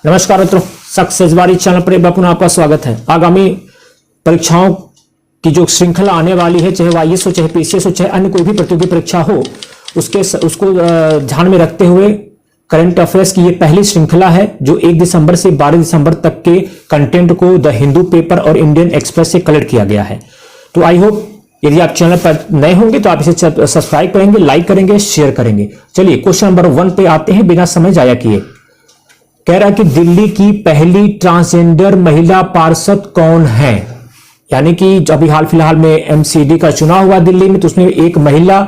नमस्कार मित्रों, सक्सेस बारी चैनल पर एक बार पुनः आपका स्वागत है। आगामी परीक्षाओं की जो श्रृंखला आने वाली है, चाहे वाईएएस हो, चाहे पीसीएस हो, चाहे अन्य कोई भी प्रतियोगी परीक्षा हो, उसको ध्यान में रखते हुए करंट अफेयर्स की ये पहली श्रृंखला है जो 1 दिसंबर से 12 दिसंबर तक के कंटेंट को द हिंदू पेपर और इंडियन एक्सप्रेस से कलेक्ट किया गया है। तो आई होप यदि आप चैनल पर नए होंगे तो आप इसे सब्सक्राइब करेंगे, लाइक करेंगे, शेयर करेंगे। चलिए क्वेश्चन नंबर 1 पे आते हैं बिना समय जाया किए। कह रहा है कि दिल्ली की पहली ट्रांसजेंडर महिला पार्षद कौन है। यानी कि अभी हाल फिलहाल में एमसीडी का चुनाव हुआ दिल्ली में, तो उसमें एक महिला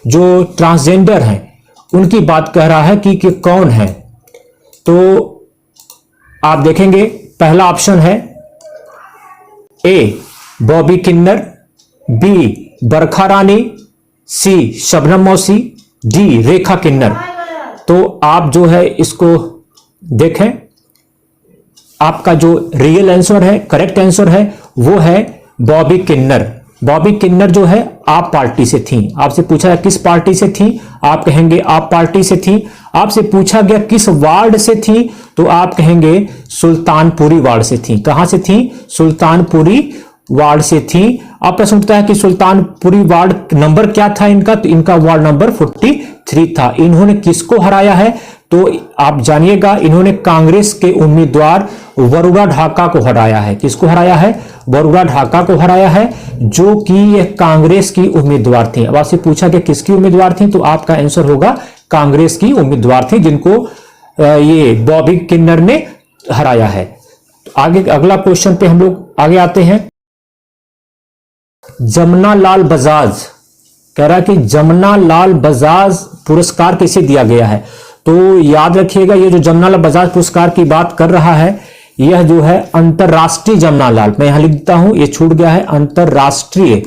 जो ट्रांसजेंडर है उनकी बात कह रहा है कि कौन है। तो आप देखेंगे पहला ऑप्शन है ए बॉबी किन्नर, बी बरखा रानी, सी शबनम मौसी, डी रेखा किन्नर। तो आप जो है इसको देखें, आपका जो रियल आंसर है, करेक्ट आंसर है वो है बॉबी किन्नर। बॉबी किन्नर जो है आप पार्टी से थी। आपसे पूछा गया किस पार्टी से थी, आप कहेंगे आप पार्टी से थी। आपसे पूछा गया किस वार्ड से थी, तो आप कहेंगे सुल्तानपुरी वार्ड से थी। कहां से थी? सुल्तानपुरी वार्ड से थी। आप प्रश्न उठता है कि सुल्तानपुरी वार्ड नंबर क्या था इनका, तो इनका वार्ड नंबर 43 था। इन्होंने किसको हराया है, तो आप जानिएगा, इन्होंने कांग्रेस के उम्मीदवार वरुणा ढाका को हराया है। किसको हराया है? वरुणा ढाका को हराया है, जो कि यह कांग्रेस की उम्मीदवार थी। अब आपसे पूछा कि किसकी उम्मीदवार थी, तो आपका आंसर होगा कांग्रेस की उम्मीदवार थी, जिनको ये बॉबी किन्नर ने हराया है। तो आगे अगला क्वेश्चन पे हम लोग आगे आते हैं। जमुना लाल बजाज कह रहा है कि जमुना लाल बजाज पुरस्कार किसे दिया गया है। तो याद रखिएगा, ये जो जमुना लाल बजाज पुरस्कार की बात कर रहा है, यह जो है अंतरराष्ट्रीय जमुना लाल, मैं यहां लिख देता हूं, ये छूट गया है, अंतरराष्ट्रीय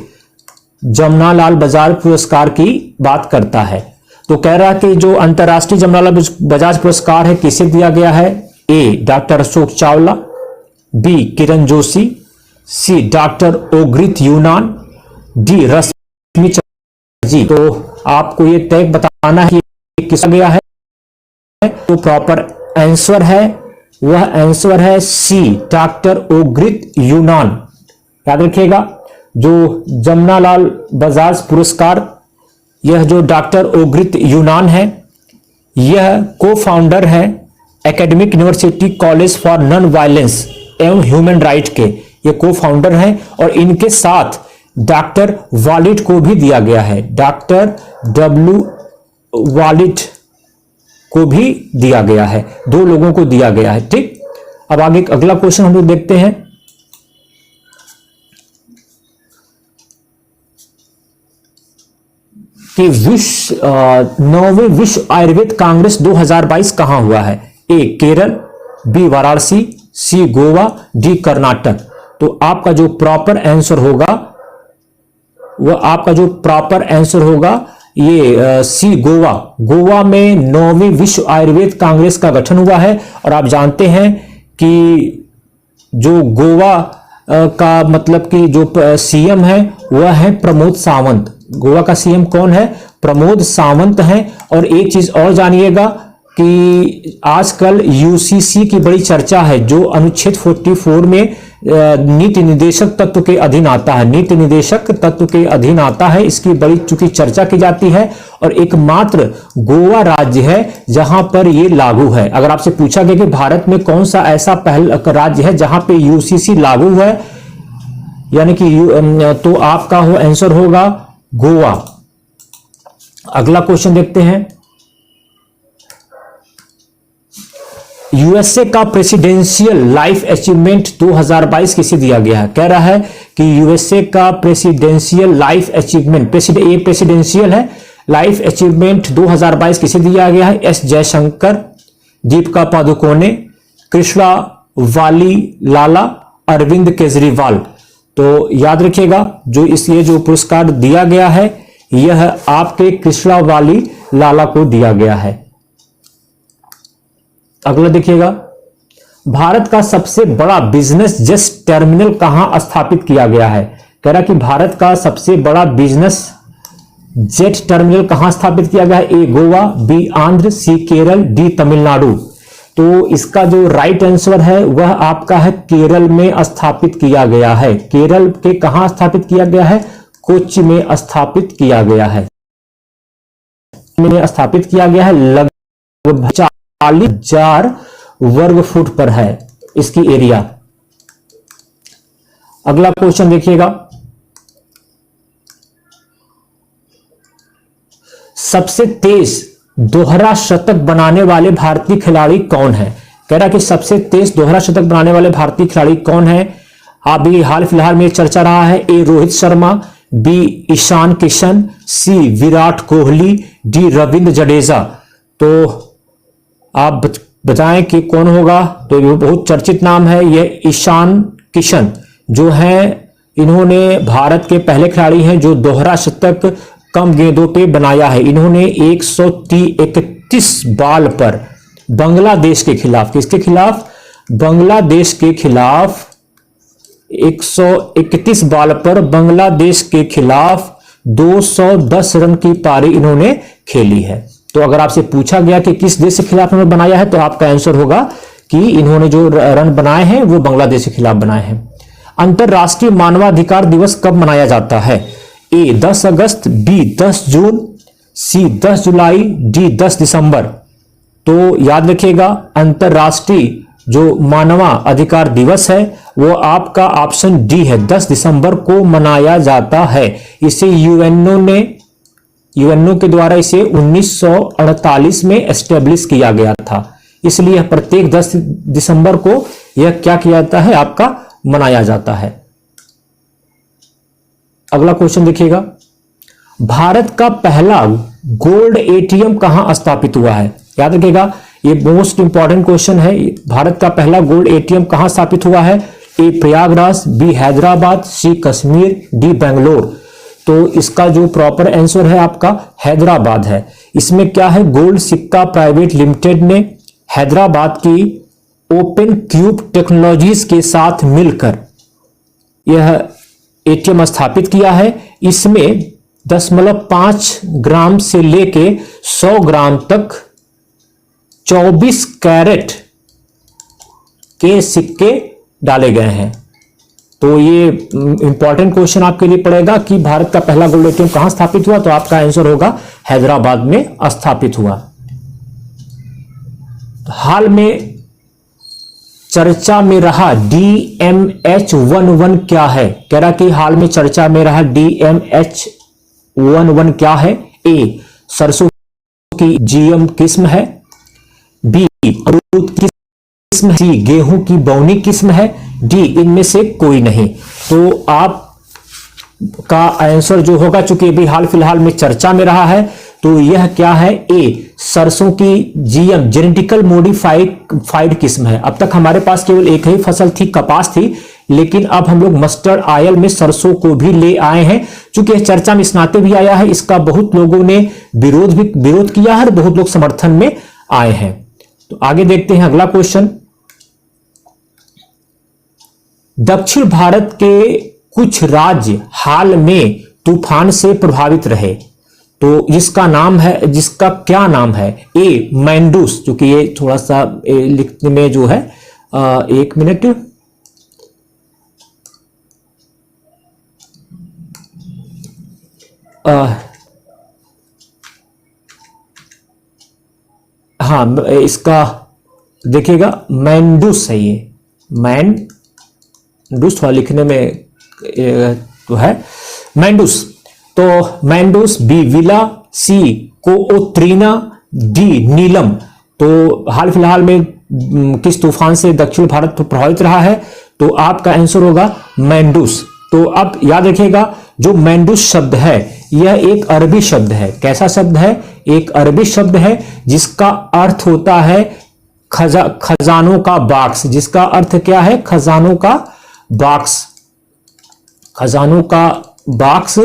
जमुना लाल बजाज पुरस्कार की बात करता है। तो कह रहा है कि जो अंतरराष्ट्रीय जमुना लाल बजाज पुरस्कार है किसे दिया गया है। ए डॉक्टर अशोक चावला, बी किरण जोशी, सी डॉक्टर ओग्रित यूनान, डी रश्मि चटर्जी। तो आपको ये तय बताना है कि किसका गया है। तो प्रॉपर आंसर है, वह आंसर है सी डॉक्टर ओग्रित यूनान। याद रखिएगा, जो जमुना लाल बजाज पुरस्कार, यह जो डॉक्टर ओग्रित यूनान है, यह को फाउंडर है academic university college for non violence एवं ह्यूमन राइट के, ये को फाउंडर हैं। और इनके साथ डॉक्टर वालिट को भी दिया गया है, डॉक्टर डब्ल्यू वालिट को भी दिया गया है, 2 लोगों को दिया गया है। ठीक, अब आगे अगला क्वेश्चन हम लोग देखते हैं कि 9वें विश्व आयुर्वेद कांग्रेस 2022 कहां हुआ है। ए केरल, बी वाराणसी, सी गोवा, डी कर्नाटक। तो आपका जो प्रॉपर आंसर होगा, वह आपका जो प्रॉपर आंसर होगा ये सी गोवा। गोवा में 9वीं विश्व आयुर्वेद कांग्रेस का गठन हुआ है। और आप जानते हैं कि जो गोवा का मतलब कि जो सीएम है वह है प्रमोद सावंत। गोवा का सीएम कौन है? प्रमोद सावंत हैं। और एक चीज और जानिएगा कि आजकल यूसीसी की बड़ी चर्चा है, जो अनुच्छेद 44 में नीति निदेशक तत्व के अधीन आता है, नीति निदेशक तत्व के अधीन आता है, इसकी बड़ी चूंकि चर्चा की जाती है। और एकमात्र गोवा राज्य है जहां पर यह लागू है। अगर आपसे पूछा गया कि भारत में कौन सा ऐसा पहला राज्य है जहां पे यूसीसी लागू है, यानी कि तो आपका हो आंसर होगा गोवा। अगला क्वेश्चन देखते हैं। यूएसए का प्रेसिडेंशियल लाइफ अचीवमेंट 2022 किसे दिया गया है। कह रहा है कि यूएसए का प्रेसिडेंशियल लाइफ अचीवमेंट, प्रेसिडेंशियल है, लाइफ अचीवमेंट 2022 किसे दिया गया है। एस जयशंकर, दीपिका पादुकोणे, कृष्णा वाली लाला, अरविंद केजरीवाल। तो याद रखिएगा, जो इसलिए जो पुरस्कार दिया गया है यह आपके कृष्णा वाली लाला को दिया गया है। अगला देखिएगा, भारत का सबसे बड़ा बिजनेस जेट टर्मिनल कहां स्थापित किया गया है। कह रहा कि भारत का सबसे बड़ा बिजनेस जेट टर्मिनल कहां स्थापित किया गया है। ए गोवा, बी आंध्र, सी केरल, डी तमिलनाडु। तो इसका जो राइट आंसर है वह आपका है केरल में स्थापित किया गया है। केरल के कहां स्थापित किया गया है? कोच्चि में स्थापित किया गया है। में स्थापित किया गया है, लगभग 40,000 वर्ग फुट पर है इसकी एरिया। अगला क्वेश्चन देखिएगा, सबसे तेज दोहरा शतक बनाने वाले भारतीय खिलाड़ी कौन है? कह रहा कि सबसे तेज दोहरा शतक बनाने वाले भारतीय खिलाड़ी कौन है? अभी हाल फिलहाल में चर्चा रहा है। ए रोहित शर्मा, बी ईशान किशन, सी विराट कोहली, डी रविंद्र जडेजा। तो आप बताएं कि कौन होगा? तो ये बहुत चर्चित नाम है, यह ईशान किशन जो है, इन्होंने भारत के पहले खिलाड़ी हैं जो दोहरा शतक कम गेंदों पे बनाया है। इन्होंने 131 बॉल पर बांग्लादेश के खिलाफ, किसके खिलाफ? बांग्लादेश के खिलाफ 131 बॉल पर बांग्लादेश के खिलाफ 210 रन की पारी इन्होंने खेली है। तो अगर आपसे पूछा गया कि किस देश के खिलाफ इन्होंने बनाया है, तो आपका आंसर होगा कि इन्होंने जो रन बनाए हैं वो बांग्लादेश के खिलाफ बनाए हैं। अंतरराष्ट्रीय मानवाधिकार दिवस कब मनाया जाता है? ए 10 अगस्त, बी 10 जून, सी 10 जुलाई, डी 10 दिसंबर। तो याद रखिएगा, अंतरराष्ट्रीय जो मानवा अधिकार दिवस है वो आपका ऑप्शन डी है, 10 दिसंबर को मनाया जाता है। इसे यूएनओ के द्वारा इसे 1948 में एस्टेब्लिश किया गया था, इसलिए प्रत्येक 10 दिसंबर को यह क्या किया जाता है? आपका मनाया जाता है। अगला क्वेश्चन देखिएगा, भारत का पहला गोल्ड एटीएम कहां स्थापित हुआ है? याद रखिएगा, ये मोस्ट इंपॉर्टेंट क्वेश्चन है। भारत का पहला गोल्ड एटीएम कहां स्थापित हुआ है? ए प्रयागराज, बी हैदराबाद, सी कश्मीर, डी बेंगलोर। तो इसका जो प्रॉपर आंसर है आपका हैदराबाद है। इसमें क्या है? गोल्ड सिक्का प्राइवेट लिमिटेड ने हैदराबाद की ओपन क्यूब टेक्नोलॉजीज के साथ मिलकर यह एटीएम स्थापित किया है। इसमें 0.5 ग्राम से लेके 100 ग्राम तक 24 कैरेट के सिक्के डाले गए हैं। तो ये इंपॉर्टेंट क्वेश्चन आपके लिए पड़ेगा कि भारत का पहला गोल्ड एटीएम कहां स्थापित हुआ? तो आपका आंसर होगा हैदराबाद में स्थापित हुआ। हाल में चर्चा में रहा DMH11 क्या है? कह रहा कि हाल में चर्चा में रहा DMH11 क्या है? ए सरसों की जीएम किस्म है, बी अमरूद की किस्म है, सी गेहूं की बौनी किस्म है, डी इनमें से कोई नहीं। तो आप का आंसर जो होगा, चूंकि अभी हाल फिलहाल में चर्चा में रहा है, तो यह क्या है? ए सरसों की जीएम जेनेटिकल मॉडिफाइड किस्म है। अब तक हमारे पास केवल एक ही फसल थी, कपास थी, लेकिन अब हम लोग मस्टर्ड ऑयल में सरसों को भी ले आए हैं। चूंकि चर्चा में इस नाते भी आया है, इसका बहुत लोगों ने विरोध किया है और बहुत लोग समर्थन में आए हैं। तो आगे देखते हैं अगला क्वेश्चन, दक्षिण भारत के कुछ राज्य हाल में तूफान से प्रभावित रहे, तो जिसका क्या नाम है? ए मैंडूस, क्योंकि ये थोड़ा सा लिखने में जो है, एक मिनट, हाँ इसका देखिएगा, मैंडूस है ये, मैंडूस थोड़ा लिखने में तो है मैंडूस। तो मैंडूस, बी विला, सी कोओत्रीना, डी नीलम। तो हाल फिलहाल में किस तूफान से दक्षिण भारत प्रभावित रहा है? तो आपका आंसर होगा मैंडूस। तो अब याद रखिएगा, जो मैंडूस शब्द है यह एक अरबी शब्द है। कैसा शब्द है? एक अरबी शब्द है जिसका अर्थ होता है खजानों का बॉक्स। जिसका अर्थ क्या है? खजानों का बॉक्स, खजानों का बॉक्स।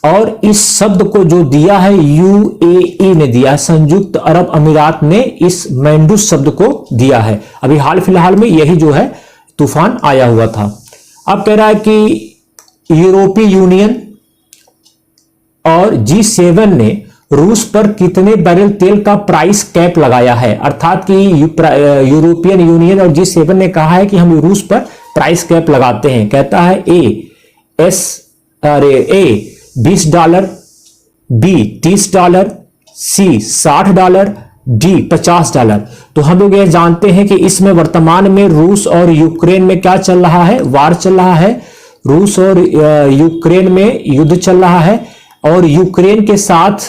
और इस शब्द को जो दिया है यूएई ने दिया है, संयुक्त अरब अमीरात ने इस मैंडूस शब्द को दिया है। अभी हाल फिलहाल में यही जो है तूफान आया हुआ था। अब कह रहा है कि यूरोपीय यूनियन और G7 ने रूस पर कितने बैरल तेल का प्राइस कैप लगाया है? अर्थात कि यूरोपियन यूनियन और G7 ने कहा है कि हम रूस पर प्राइस कैप लगाते हैं। कहता है ए 20 डॉलर, बी 30 डॉलर, सी 60 डॉलर, डी 50 डॉलर। तो हम लोग ये जानते हैं कि इसमें वर्तमान में रूस और यूक्रेन में क्या चल रहा है? वार चल रहा है। रूस और यूक्रेन में युद्ध चल रहा है और यूक्रेन के साथ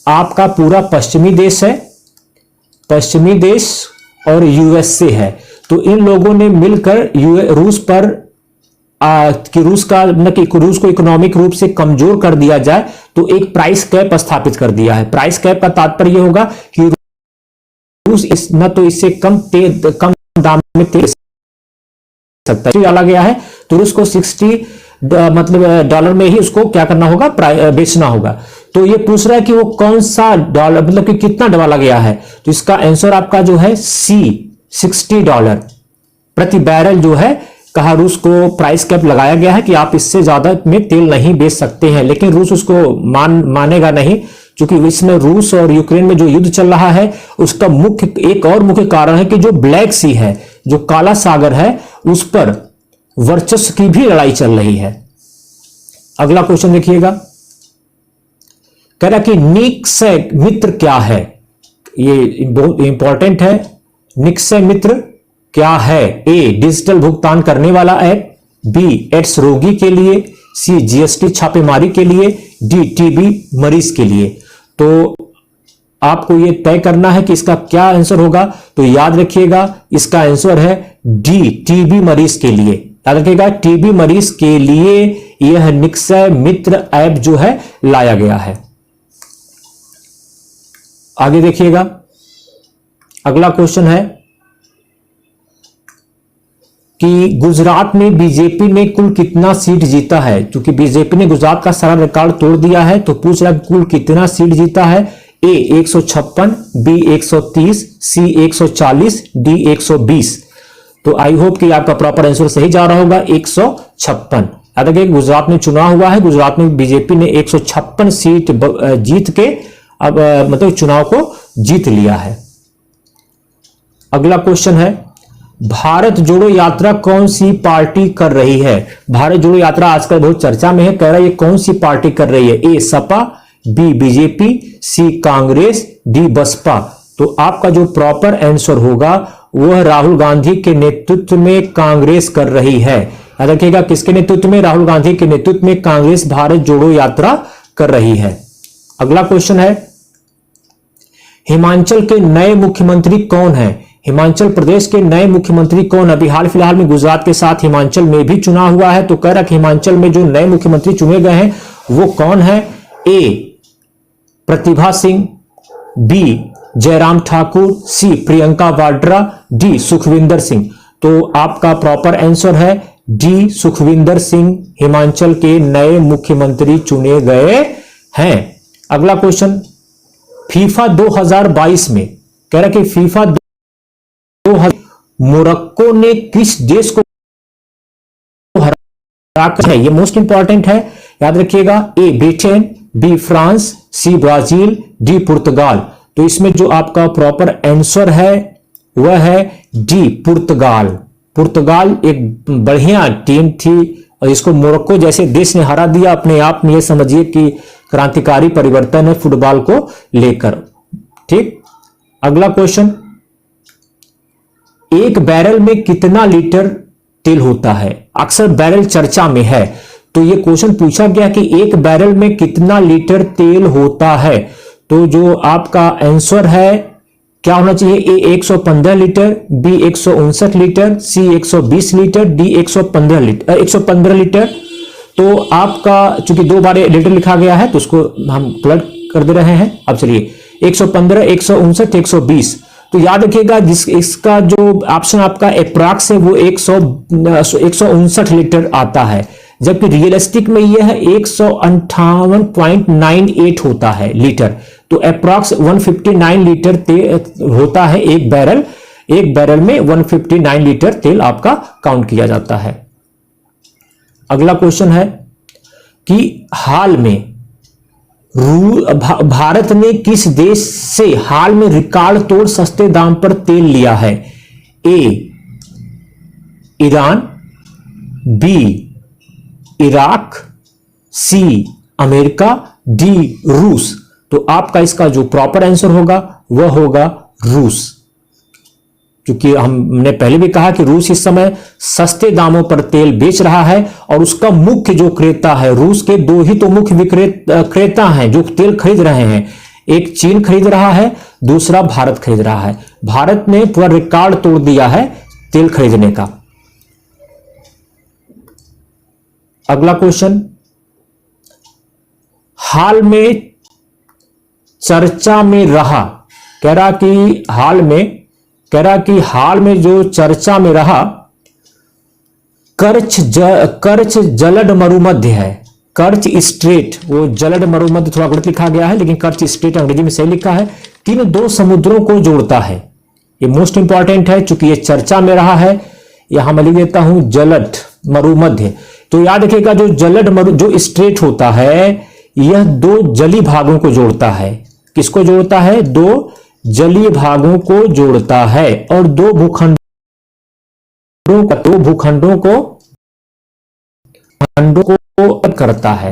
आपका पूरा पश्चिमी देश है, पश्चिमी देश और यूएसए है। तो इन लोगों ने मिलकर रूस पर कि रूस को इकोनॉमिक रूप से कमजोर कर दिया जाए, तो एक प्राइस कैप स्थापित कर दिया है। प्राइस कैप का तात्पर्य होगा कि रूस न तो इससे कम दाम में तेल सकता है, डाला गया है तो रूस को 60 डॉलर में ही उसको क्या करना होगा? बेचना होगा। तो ये पूछ रहा है कि वो कौन सा डॉलर, मतलब कि कितना डाला गया है? तो इसका आंसर आपका जो है सी 60 डॉलर प्रति बैरल जो है, कहा रूस को प्राइस कैप लगाया गया है कि आप इससे ज्यादा में तेल नहीं बेच सकते हैं। लेकिन रूस उसको मानेगा नहीं, क्योंकि इसमें रूस और यूक्रेन में जो युद्ध चल रहा है उसका एक और मुख्य कारण है कि जो ब्लैक सी है, जो काला सागर है, उस पर वर्चस्व की भी लड़ाई चल रही है। अगला क्वेश्चन देखिएगा, कह रहा कि निक्षय मित्र क्या है? ये बहुत इंपॉर्टेंट है। निक्षय मित्र क्या है? ए डिजिटल भुगतान करने वाला ऐप, बी एड्स रोगी के लिए, सी जीएसटी छापेमारी के लिए, डी टीबी मरीज के लिए। तो आपको ये तय करना है कि इसका क्या आंसर होगा। तो याद रखिएगा इसका आंसर है डी टीबी मरीज के लिए। याद रखिएगा टीबी मरीज के लिए यह निक्षय मित्र ऐप जो है लाया गया है। आगे देखिएगा, अगला क्वेश्चन है कि गुजरात में बीजेपी ने कुल कितना सीट जीता है? क्योंकि बीजेपी ने गुजरात का सारा रिकॉर्ड तोड़ दिया है, तो पूछ रहा है कुल कितना सीट जीता है? ए 156, बी 130, सी 140, डी 120। तो आई होप कि आपका प्रॉपर आंसर सही जा रहा होगा, 156। याद रखिए गुजरात में चुनाव हुआ है, गुजरात में बीजेपी ने 156 सीट जीत के अब मतलब चुनाव को जीत लिया है। अगला क्वेश्चन है, भारत जोड़ो यात्रा कौन सी पार्टी कर रही है? भारत जोड़ो यात्रा आजकल बहुत चर्चा में है। कह रहा है ये कौन सी पार्टी कर रही है? ए सपा, बी बीजेपी, सी कांग्रेस, डी बसपा। तो आपका जो प्रॉपर आंसर होगा वह राहुल गांधी के नेतृत्व में कांग्रेस कर रही है। याद रखिएगा किसके नेतृत्व में? राहुल गांधी के नेतृत्व में कांग्रेस भारत जोड़ो यात्रा कर रही है। अगला क्वेश्चन है, हिमाचल के नए मुख्यमंत्री कौन है? हिमाचल प्रदेश के नए मुख्यमंत्री कौन? अभी हाल फिलहाल में गुजरात के साथ हिमाचल में भी चुनाव हुआ है। तो कह रहा कि हिमाचल में जो नए मुख्यमंत्री चुने गए हैं वो कौन है? ए प्रतिभा सिंह, बी जयराम ठाकुर, सी प्रियंका वाड्रा, डी सुखविंदर सिंह। तो आपका प्रॉपर आंसर है डी सुखविंदर सिंह हिमाचल के नए मुख्यमंत्री चुने गए हैं। अगला क्वेश्चन, फीफा 2022 में कह रहा कि फीफा मोरक्को ने किस देश को हराकर है? ये मोस्ट इंपॉर्टेंट है, याद रखिएगा। A Britain, B France, C Brazil, D पुर्तगाल। तो इसमें जो आपका प्रॉपर आंसर है वह है डी पुर्तगाल। पुर्तगाल एक बढ़िया टीम थी और इसको मोरक्को जैसे देश ने हरा दिया। अपने आप में ये समझिए कि क्रांतिकारी परिवर्तन है फुटबॉल को लेकर। ठीक, अगला क्वेश्चन, एक बैरल में कितना लीटर तेल होता है? अक्सर बैरल चर्चा में है, तो यह क्वेश्चन पूछा गया कि एक बैरल में कितना लीटर तेल होता है। तो जो आपका आंसर है क्या होना चाहिए? ए 115 लीटर, बी 159 लीटर, सी 120 लीटर, डी 115 लीटर। तो आपका चूंकि दो बार लीटर लिखा गया है तो उसको हम प्लग कर दे रहे हैं। अब चलिए 115, 159, 120। तो याद रखिएगा इसका जो ऑप्शन आपका अप्रॉक्स है वो 159 लीटर आता है, जबकि रियलिस्टिक में यह है 158.98 होता है लीटर। तो अप्रॉक्स 159 लीटर तेल होता है एक बैरल। एक बैरल में 159 लीटर तेल आपका काउंट किया जाता है। अगला क्वेश्चन है कि हाल में भारत ने किस देश से हाल में रिकॉर्ड तोड़ सस्ते दाम पर तेल लिया है? A Iran, B Iraq, C America, D रूस। तो आपका इसका जो प्रॉपर आंसर होगा वह होगा रूस, क्योंकि हमने पहले भी कहा कि रूस इस समय सस्ते दामों पर तेल बेच रहा है और उसका मुख्य जो क्रेता है, रूस के दो ही तो मुख्य क्रेता हैं जो तेल खरीद रहे हैं, एक चीन खरीद रहा है, दूसरा भारत खरीद रहा है। भारत ने पूरा रिकॉर्ड तोड़ दिया है तेल खरीदने का। अगला क्वेश्चन, हाल में चर्चा में रहा, कह रहा कि हाल में जो चर्चा में रहा कर्च जलद मरुमध्य है, कर्च स्ट्रेट, वो जलद मरुमध्य थोड़ा गलत लिखा गया है लेकिन कर्च स्ट्रेट अंग्रेजी में सही लिखा है, किन दो समुद्रों को जोड़ता है? ये मोस्ट इंपॉर्टेंट है चूंकि ये चर्चा में रहा है। यहां मैं लिख देता हूं जलद मरुमध्य। तो याद रखिएगा जो जो स्ट्रेट होता है यह दो जलीय भागों को जोड़ता है। किसको जोड़ता है? दो जलीय भागों को जोड़ता है और दो भूखंडों को अलग करता है।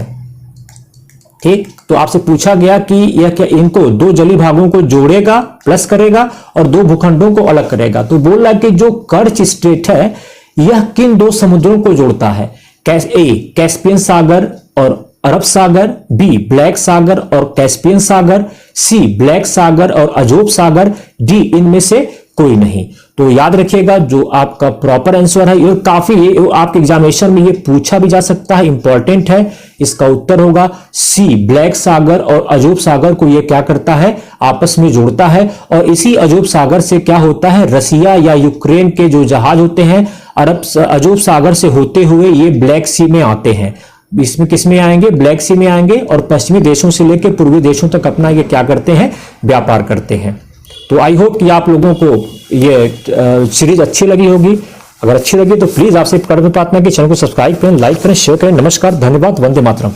ठीक, तो आपसे पूछा गया कि यह क्या इनको दो जलीय भागों को जोड़ेगा, प्लस करेगा और दो भूखंडों को अलग करेगा। तो बोल रहा है कि जो कर्च स्ट्रेट है यह किन दो समुद्रों को जोड़ता है? ए कैस्पियन सागर और अरब सागर, बी ब्लैक सागर और कैस्पियन सागर, सी ब्लैक सागर और अजोब सागर, डी इनमें से कोई नहीं। तो याद रखिएगा जो आपका प्रॉपर आंसर है, ये काफी आपके एग्जामिनेशन में ये पूछा भी जा सकता है, इंपॉर्टेंट है। इसका उत्तर होगा सी ब्लैक सागर और अजोब सागर को ये क्या करता है? आपस में जोड़ता है। और इसी अजोब सागर से क्या होता है? रसिया या यूक्रेन के जो जहाज होते हैं अजोब सागर से होते हुए ये ब्लैक सी में आते हैं। इसमें किसमें आएंगे? ब्लैक सी में आएंगे और पश्चिमी देशों से लेकर पूर्वी देशों तक अपना ये क्या करते हैं? व्यापार करते हैं। तो आई होप कि आप लोगों को ये सीरीज अच्छी लगी होगी। अगर अच्छी लगी तो प्लीज आपसे प्रार्थना कि चैनल को सब्सक्राइब करें, लाइक करें, शेयर करें। नमस्कार, धन्यवाद, वंदे मातरम।